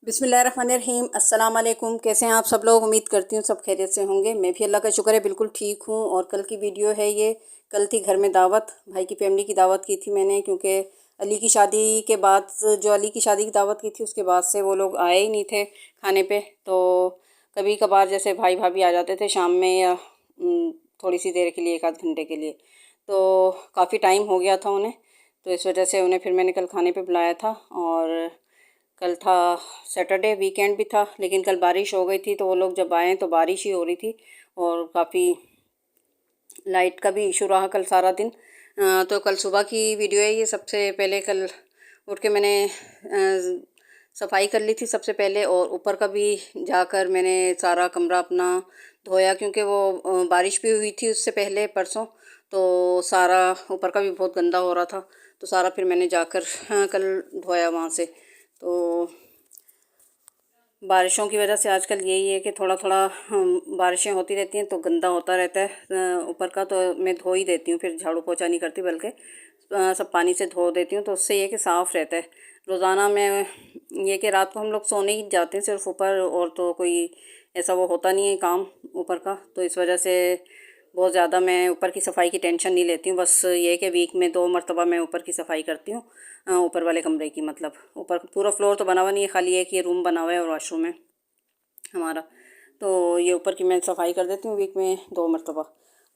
बिस्मिल्लाहिर्रहमानिर्रहीम। अस्सलाम वालेकुम। कैसे हैं आप सब लोग? उम्मीद करती हूँ सब खैरियत से होंगे। मैं भी अल्लाह का शुक्र है बिल्कुल ठीक हूँ। और कल की वीडियो है ये। कल थी घर में दावत, भाई की फैमिली की दावत की थी मैंने, क्योंकि अली की शादी के बाद, जो अली की शादी की दावत की थी उसके बाद से वो लोग आए ही नहीं थे खाने पे। तो कभी कभार जैसे भाई भाभी आ जाते थे शाम में, या थोड़ी सी देर के लिए, एक आध घंटे के लिए। तो काफ़ी टाइम हो गया था उन्हें, तो इस वजह से उन्हें फिर मैंने कल खाने पे बुलाया था। और कल था सैटरडे, वीकेंड भी था, लेकिन कल बारिश हो गई थी, तो वो लोग जब आए तो बारिश ही हो रही थी और काफ़ी लाइट का भी इशू रहा कल सारा दिन। तो कल सुबह की वीडियो है ये। सबसे पहले कल उठ के मैंने सफाई कर ली थी सबसे पहले, और ऊपर का भी जाकर मैंने सारा कमरा अपना धोया, क्योंकि वो बारिश भी हुई थी उससे पहले परसों, तो सारा ऊपर का भी बहुत गंदा हो रहा था। तो सारा फिर मैंने जाकर कल धोया वहाँ से। तो बारिशों की वजह से आजकल यही है कि थोड़ा थोड़ा बारिशें होती रहती हैं तो गंदा होता रहता है ऊपर का। तो मैं धो ही देती हूँ, फिर झाड़ू पोछा नहीं करती, बल्कि सब पानी से धो देती हूँ, तो उससे ये कि साफ़ रहता है। रोज़ाना में ये कि रात को हम लोग सोने ही जाते हैं सिर्फ ऊपर, और तो कोई ऐसा वो होता नहीं है काम ऊपर का। तो इस वजह से बहुत ज़्यादा मैं ऊपर की सफाई की टेंशन नहीं लेती हूँ। बस ये कि वीक में 2 मरतबा मैं ऊपर की सफाई करती हूँ, ऊपर वाले कमरे की। मतलब ऊपर पूरा फ्लोर तो बना हुआ नहीं है, खाली एक ये रूम बना हुआ है और वॉशरूम है हमारा। तो ये ऊपर की मैं सफाई कर देती हूँ वीक में 2 मरतबा,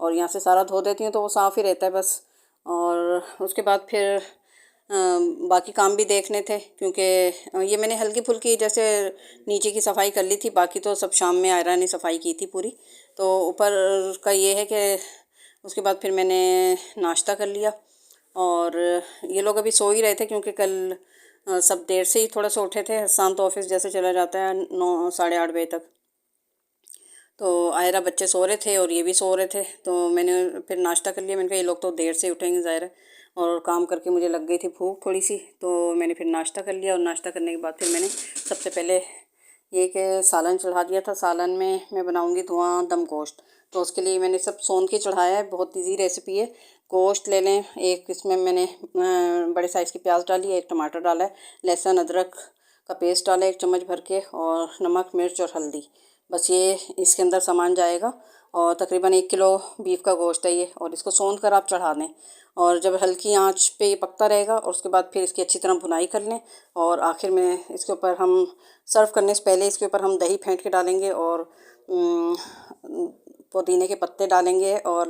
और यहाँ से सारा धो देती हूँ, तो वो साफ़ ही रहता है बस। और उसके बाद फिर बाकी काम भी देखने थे, क्योंकि ये मैंने हल्की फुल्की जैसे नीचे की सफाई कर ली थी, बाकी तो सब शाम में आयरा ने सफाई की थी पूरी। तो ऊपर का ये है कि उसके बाद फिर मैंने नाश्ता कर लिया। और ये लोग अभी सो ही रहे थे, क्योंकि कल सब देर से ही थोड़ा सा उठे थे। हसान तो ऑफिस जैसे चला जाता है 9 साढ़े 8 बजे तक। तो आयरा बच्चे सो रहे थे और ये भी सो रहे थे, तो मैंने फिर नाश्ता कर लिया। मैंने कहा ये लोग तो देर से उठेंगे ज़ाहिर है, और काम करके मुझे लग गई थी भूख थोड़ी सी, तो मैंने फिर नाश्ता कर लिया। और नाश्ता करने के बाद फिर मैंने सबसे पहले ये कि सालन चढ़ा दिया था। सालन में मैं बनाऊँगी धुआं दम गोश्त, तो उसके लिए मैंने सब सोन के चढ़ाया है। बहुत इजी रेसिपी है। गोश्त ले लें एक, इसमें मैंने बड़े साइज़ की प्याज डाली है, एक टमाटर डाला है, लहसुन अदरक का पेस्ट डाला है 1 चम्मच भर के, और नमक मिर्च और हल्दी, बस ये इसके अंदर सामान जाएगा। और तकरीबन 1 किलो बीफ का गोश्त है ये, और इसको सौंध कर आप चढ़ा दें। और जब हल्की आंच पे ये पकता रहेगा, और उसके बाद फिर इसकी अच्छी तरह भुनाई कर लें। और आखिर में इसके ऊपर हम सर्व करने से पहले इसके ऊपर हम दही फेंट के डालेंगे, और पुदीने के पत्ते डालेंगे, और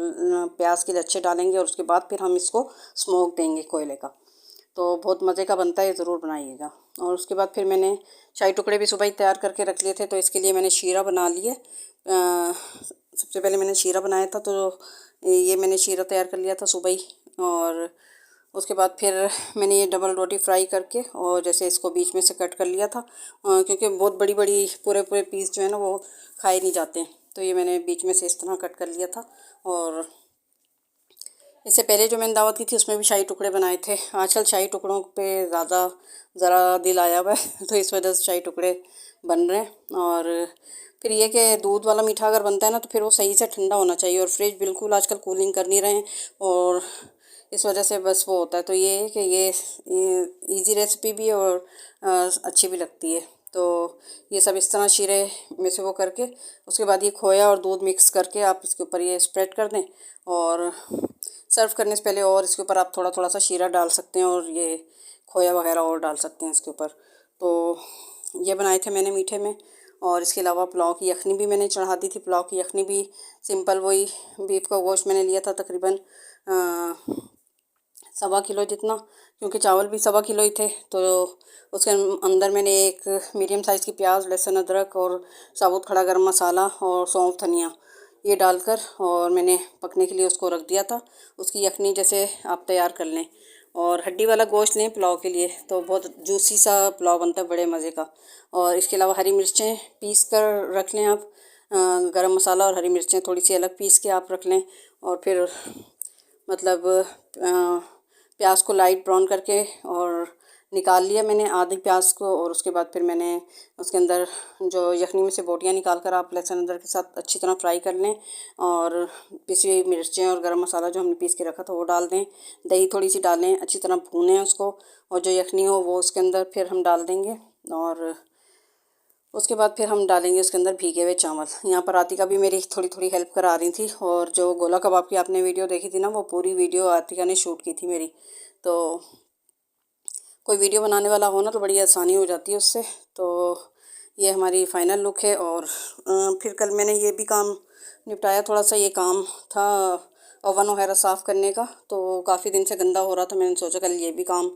प्याज के लच्छे डालेंगे, और उसके बाद फिर हम इसको स्मोक देंगे कोयले का। तो बहुत मज़े का बनता है, ज़रूर बनाइएगा। और उसके बाद फिर मैंने शाही टुकड़े भी सुबह ही तैयार करके रख लिए थे, तो इसके लिए मैंने शीरा बना लिए। सबसे पहले मैंने शीरा बनाया था, तो ये मैंने शीरा तैयार कर लिया था सुबह ही। और उसके बाद फिर मैंने ये डबल रोटी फ्राई करके, और जैसे इसको बीच में से कट कर लिया था, क्योंकि बहुत बड़ी बड़ी पूरे पूरे पीस जो है ना वो खाए नहीं जाते, तो ये मैंने बीच में से इस तरह कट कर लिया था। और इससे पहले जो मैंने दावत की थी उसमें भी शाही टुकड़े बनाए थे। आजकल शाही टुकड़ों पे ज़्यादा ज़रा दिल आया हुआ है तो इस वजह से शाही टुकड़े बन रहे हैं। और फिर ये कि दूध वाला मीठा अगर बनता है ना, तो फिर वो सही से ठंडा होना चाहिए, और फ्रिज बिल्कुल आजकल कूलिंग कर नहीं रहे हैं, और इस वजह से बस वो होता है। तो ये है कि ये ईज़ी रेसिपी भी है, और अच्छी भी लगती है। तो ये सब इस तरह शीरे में से वो करके, उसके बाद ये खोया और दूध मिक्स करके आप इसके ऊपर ये स्प्रेड कर दें। और सर्व करने से पहले और इसके ऊपर आप थोड़ा थोड़ा सा शीरा डाल सकते हैं, और ये खोया वगैरह और डाल सकते हैं इसके ऊपर। तो ये बनाए थे मैंने मीठे में। और इसके अलावा पुलाव की यखनी भी मैंने चढ़ा दी थी। पुलाव की यखनी भी सिंपल वही बीफ का गोश्त मैंने लिया था तकरीबन 1.25 किलो जितना, क्योंकि चावल भी 1.25 किलो ही थे। तो उसके अंदर मैंने एक मीडियम साइज़ की प्याज, लहसुन अदरक और साबुत खड़ा गरम मसाला और सौंफ धनिया ये डालकर, और मैंने पकने के लिए उसको रख दिया था। उसकी यखनी जैसे आप तैयार कर लें, और हड्डी वाला गोश्त लें पुलाव के लिए, तो बहुत जूसी सा पुलाव बनता है, बड़े मज़े का। और इसके अलावा हरी मिर्चें पीस कर रख लें आप, गरम मसाला और हरी मिर्चें थोड़ी सी अलग पीस के आप रख लें। और फिर मतलब प्याज को लाइट ब्राउन करके और निकाल लिया मैंने आधी प्याज को। और उसके बाद फिर मैंने उसके अंदर जो यखनी में से बोटियाँ निकाल कर आप लहसुन अदरक के साथ अच्छी तरह फ्राई कर लें, और पिसी हुई मिर्चें और गरम मसाला जो हमने पीस के रखा था वो डाल दें। दही थोड़ी सी डालें, अच्छी तरह भूनें उसको, और जो यखनी हो वो उसके अंदर फिर हम डाल देंगे। और उसके बाद फिर हम डालेंगे उसके अंदर भीगे हुए चावल। यहाँ पर आतिका भी मेरी थोड़ी थोड़ी हेल्प करा रही थी, और जो गोला कबाब की आपने वीडियो देखी थी ना, वो पूरी वीडियो आतिका ने शूट की थी मेरी। तो कोई वीडियो बनाने वाला हो ना तो बड़ी आसानी हो जाती है उससे। तो ये हमारी फ़ाइनल लुक है। और फिर कल मैंने ये भी काम निपटाया, थोड़ा सा ये काम था ओवन वगैरह साफ़ करने का। तो काफ़ी दिन से गंदा हो रहा था, मैंने सोचा कल ये भी काम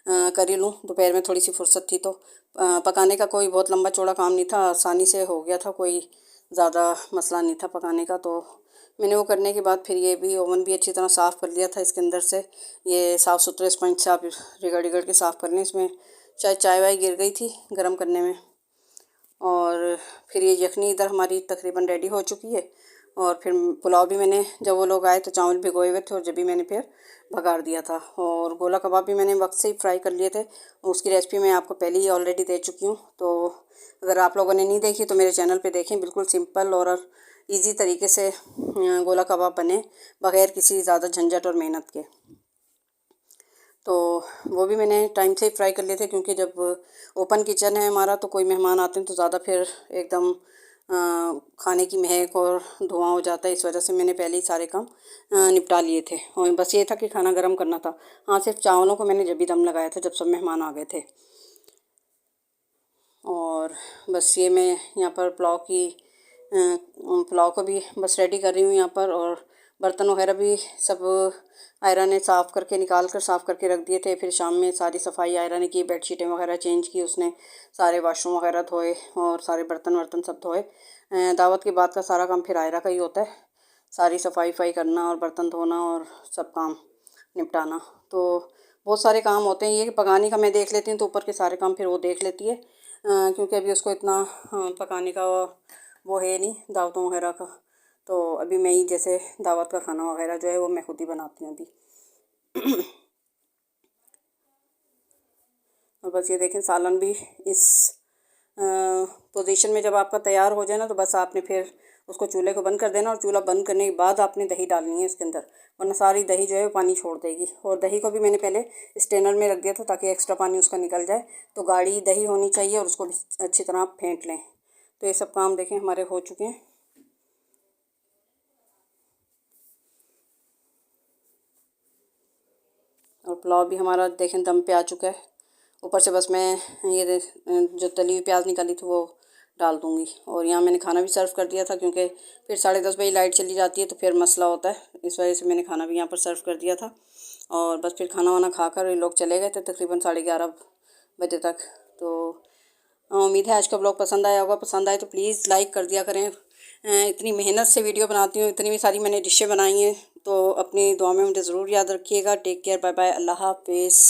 कर ही लूँ। दोपहर में थोड़ी सी फुर्सत थी तो पकाने का कोई बहुत लंबा चौड़ा काम नहीं था, आसानी से हो गया था, कोई ज़्यादा मसला नहीं था पकाने का। तो मैंने वो करने के बाद फिर ये भी ओवन भी अच्छी तरह साफ़ कर लिया था। इसके अंदर से ये साफ़ सुथरे स्पंज से आप रिगड़ रिगड़ के साफ़ कर लें। इसमें शायद चाय वाय गिर गई थी गर्म करने में। और फिर ये यखनी इधर हमारी तकरीबन रेडी हो चुकी है। और फिर पुलाव भी मैंने, जब वो लोग आए तो चावल भिगोए हुए थे, और जब भी मैंने फिर भगाड़ दिया था। और गोला कबाब भी मैंने वक्त से ही फ्राई कर लिए थे, उसकी रेसिपी मैं आपको पहले ही ऑलरेडी दे चुकी हूँ। तो अगर आप लोगों ने नहीं देखी तो मेरे चैनल पे देखें, बिल्कुल सिंपल और इजी तरीके से गोला कबाब बने बग़ैर किसी ज़्यादा झंझट और मेहनत के। तो वो भी मैंने टाइम से ही फ्राई कर लिए थे, क्योंकि जब ओपन किचन है हमारा तो कोई मेहमान आते हैं तो ज़्यादा फिर एकदम खाने की महक और धुआं हो जाता है। इस वजह से मैंने पहले ही सारे काम निपटा लिए थे, और बस ये था कि खाना गर्म करना था। हाँ, सिर्फ चावलों को मैंने जब भी दम लगाया था जब सब मेहमान आ गए थे। और बस ये मैं यहाँ पर पुलाव को भी बस रेडी कर रही हूँ यहाँ पर। और बर्तन वगैरह भी सब आयरा ने साफ़ करके निकाल कर साफ़ करके रख दिए थे। फिर शाम में सारी सफाई आयरा ने की, बेडशीटें वगैरह चेंज की उसने, सारे वाशरूम वगैरह धोए और सारे बर्तन वर्तन सब धोए। दावत के बाद का सारा काम फिर आयरा का ही होता है, सारी सफाई वफाई करना और बर्तन धोना और सब काम निपटाना। तो बहुत सारे काम होते हैं। ये कि पकाने का मैं देख लेती हूँ तो ऊपर के सारे काम फिर वो देख लेती है, क्योंकि अभी उसको इतना पकाने का वो है नहीं दावतों वगैरह का। तो अभी मैं ही जैसे दावत का खाना वगैरह जो है वो मैं खुद ही बनाती हूँ अभी। और बस ये देखें सालन भी इस पोजीशन में जब आपका तैयार हो जाए ना, तो बस आपने फिर उसको चूल्हे को बंद कर देना, और चूल्हा बंद करने के बाद आपने दही डालनी है इसके अंदर, वरना सारी दही जो है वो पानी छोड़ देगी। और दही को भी मैंने पहले स्ट्रेनर में रख दिया था ताकि एक्स्ट्रा पानी उसका निकल जाए। तो गाढ़ी दही होनी चाहिए और उसको भी अच्छी तरह आप फेंट लें। तो ये सब काम देखें हमारे हो चुके हैं। और पुलाव भी हमारा देखें दम पे आ चुका है। ऊपर से बस मैं ये जो तली हुई प्याज निकाली थी वो डाल दूँगी। और यहाँ मैंने खाना भी सर्व कर दिया था, क्योंकि फिर 10:30 बजे लाइट चली जाती है तो फिर मसला होता है, इस वजह से मैंने खाना भी यहाँ पर सर्व कर दिया था। और बस फिर खाना वाना खाकर ये लोग चले गए थे तकरीबन 11:30 बजे तक। तो उम्मीद है आज का ब्लॉग पसंद आया होगा। पसंद आए तो प्लीज़ लाइक कर दिया करें। इतनी मेहनत से वीडियो बनाती हूँ, इतनी भी सारी मैंने डिशें बनाई हैं, तो अपनी दुआ में मुझे ज़रूर याद रखिएगा। टेक केयर, बाय बाय, अल्लाह हाफिज़।